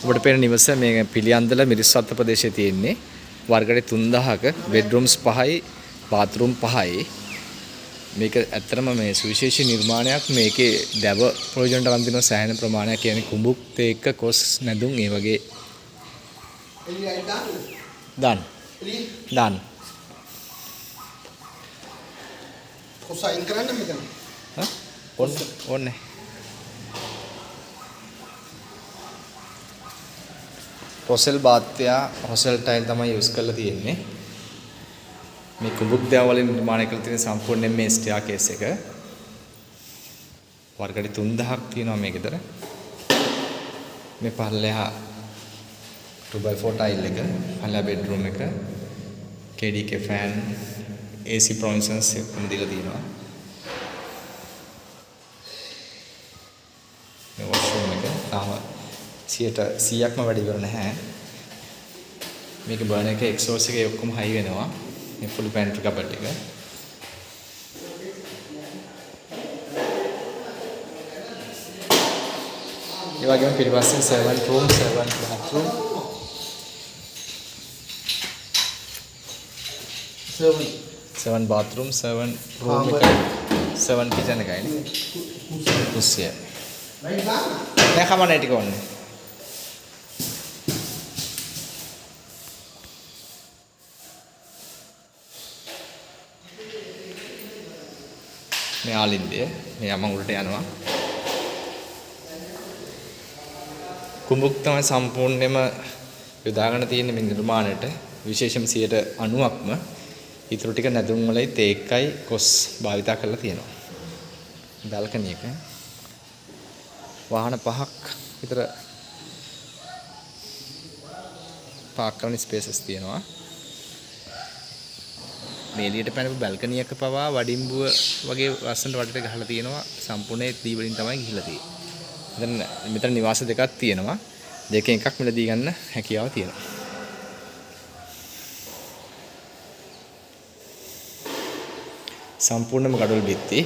ඔබට පේන නිවස මේ පිළියන්දල මිරිස්වත්ත ප්‍රදේශයේ තියෙන්නේ. වර්ගයට 3000ක බෙඩ්රූම්ස් 5යි බාත්රූම් 5යි. මේක ඇත්තටම මේ සුවිශේෂී නිර්මාණයක්. මේකේ දැව ප්‍රයෝජනට අරන් දෙන සෑහෙන ප්‍රමාණයක් කියන්නේ කුඹුක් තේක්ක කොස් නැදුම් ඒ වගේ දාන්න කොස් අයින් කරන්න මෙතන ඕනේ රොසෙල් බාත්‍යා රොසෙල් ටයිල් තමයි යූස් කරලා තියෙන්නේ. මේ කුඹුක් දැව වලින් නිර්මාණය කරලා තියෙන සම්පූර්ණයෙන් මේ ස්ටෙයා කේස් එක. වර්ගයට 3000ක් තියෙනවා මේකේතර. මේ පල්ලෙහා 2x4 ටයිල් එක, පල්ලෙහා බෙඩ්රූම් එක, KDK ෆෑන්, AC ප්‍රොවිෂන්ස් එකම දීලා තියෙනවා. මේ වොෂ්රූම් එක තාම 100%ක්ම වැඩි කර නැහැ. මේක බර්නර් එක එක්සෝස් එකේ ඔක්කොම හයි වෙනවා. මේ ෆුල් පැන්ට්‍රි කබඩ් එක. ඒ වගේම පිටිපස්සේ 7 room 7 bathroom 7 bathroom 7 room එක 7 kitchen එකයි නේ. කුස්සිය. නෑ කමන්නේ ටික ඕනේ. මේ ආලින්දය මේ යම උඩට යනවා. කුඹුක් තමයි සම්පූර්ණයෙන්ම යොදාගෙන තියෙන්නේ මේ නිර්මාණයට. විශේෂම 90%ක්ම ඊටු ටික නැදුම් වලයි තේක්කයි කොස් භාවිතා කරලා තියෙනවා. බල්කනි එක. වාහන 5ක් විතර පාක් කරන ස්පේසස් තියෙනවා. මේ එළියට පැනපු බල්කනි එක පවා වඩිම්බුව වගේ ලස්සනට වටේට ගහලා තියෙනවා. සම්පූර්ණයෙන් දී වලින් තමයි ගිහිලා තියෙන්නේ. මෙතන නිවාස දෙකක් තියෙනවා. දෙකෙන් එකක් මිලදී ගන්න හැකියාව තියෙනවා. සම්පූර්ණම ගඩොල් බිත්ති.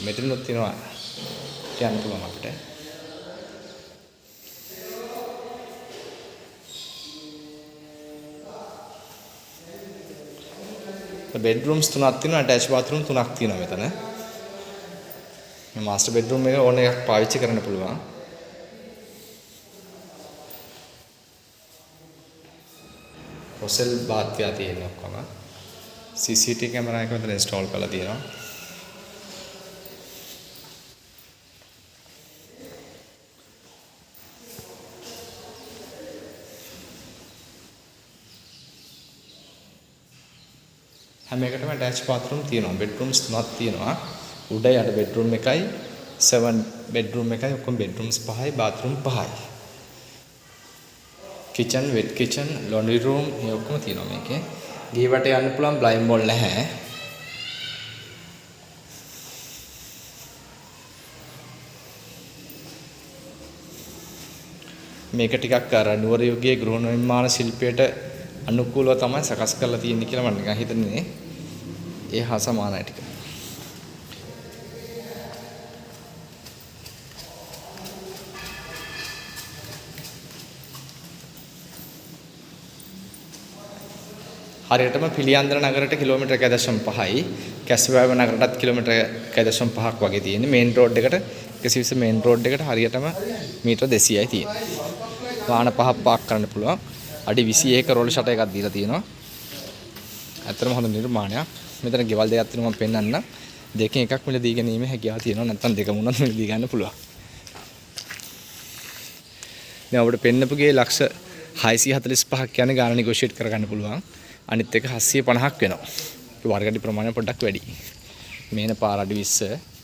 මෙතනොත් තියෙනවා කියන්න පුළුවන් අපිට. bedrooms 3ක් තියෙනවා. attached bathroom 3ක් තියෙනවා මෙතන. මේ master bedroom එක ඕන එකක් පාවිච්චි කරන්න පුළුවන්. රොසෙල් බාත්‍යා තියෙන ඔක්කොම. CCTV කැමරා එක මෙතන install කරලා තියෙනවා. හැම එකටම attached bathroom තියෙනවා. bedrooms 3ක් තියෙනවා. උඩ යට bedroom එකයි 7 bedroom එකයි ඔක්කොම bedrooms 5යි bathroom 5යි. kitchen wet kitchen laundry room මේ ඔක්කොම තියෙනවා මේකේ. ගේවට යන්න පුළුවන් blind wall නැහැ. මේක ටිකක් අර නුවර යුගයේ ගෘහ නිර්මාණ ශිල්පයට අනුකූලව තමයි සකස් කරලා තියෙන්නේ කියලා මම නිකන් හිතන්නේ. ඒ හා සමානයි ටික. හරියටම පිළියන්දල නගරයට කිලෝමීටර් 1.5යි. කැස්බෑව නගරටත් කිලෝමීටර් 1.5ක් වගේ තියෙන්නේ. මේන් රෝඩ් එකට 120 මේන් රෝඩ් එකට හරියටම මීටර 200යි තියෙන්නේ. වාහන 5ක් පාක් කරන්න පුළුවන්. අඩි 21ක රෝල් ෂටර් එකක් දීලා තියෙනවා. ඇත්තටම හොඳ නිර්මාණයක්. මෙතන ගෙවල් දෙකක් තියෙනවා මම පෙන්නන්නම්. දෙකෙන් එකක් මිලදී ගැනීමේ හැකියාව තියෙනවා. නැත්නම් දෙකම උනත් මිලදී ගන්න පුළුවන්. දැන් අපිට පෙන්නපුගේ ලක්ෂ 645ක් කියන්නේ ගාන නෙගොෂিয়েට් කරගන්න පුළුවන්. අනිත් එක 750ක් වෙනවා. ඒ වර්ගඩි ප්‍රමාණය පොඩ්ඩක් වැඩි. මේන පාර අඩි 20